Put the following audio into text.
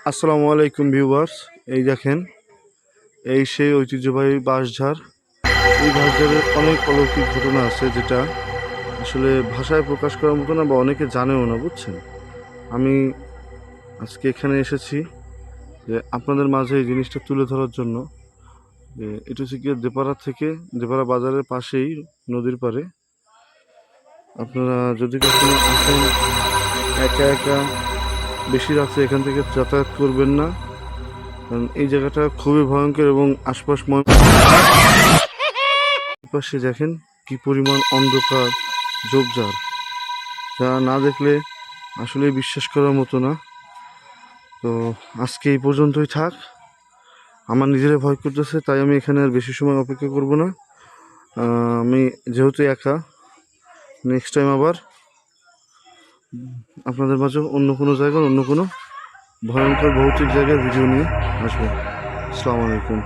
আসসালামু আলাইকুম ভিউয়ার্স। এই দেখেন, এই সেই ঐতিহ্যবাহী বাঁশঝাড়। এই বাঁশঝাড়ের অনেক অলৌকিক ঘটনা আছে, যেটা আসলে ভাষায় প্রকাশ করার মতো না, বা অনেকে জানেও না, বুঝছেন। আমি আজকে এখানে এসেছি যে আপনাদের মাঝে এই জিনিসটা তুলে ধরার জন্য। যে এটা হচ্ছে গিয়ে দেপাড়া থেকে, দেপাড়া বাজারের পাশেই নদীর পাড়ে। আপনারা যদি কখনো আসেন, একা একা বেশি রাত্রে এখান থেকে যাতায়াত করবেন না, কারণ এই জায়গাটা খুবই ভয়ঙ্কর এবং আশপাশে দেখেন কি পরিমাণ অন্ধকার, ঝোপঝাড়, যা না দেখলে আসলে বিশ্বাস করার মতো না। তো আজকে এই পর্যন্তই থাক। আমার নিজেরা ভয় করতেছে, তাই আমি এখানে আর বেশি সময় অপেক্ষা করব না। আমি যেহেতু একা, নেক্সট টাইম আবার আপনাদের মাঝে অন্য কোনো জায়গার, অন্য কোনো ভয়ঙ্কর ভৌতিক জায়গার ভিডিও নিয়ে আসবো। আসসালামু আলাইকুম।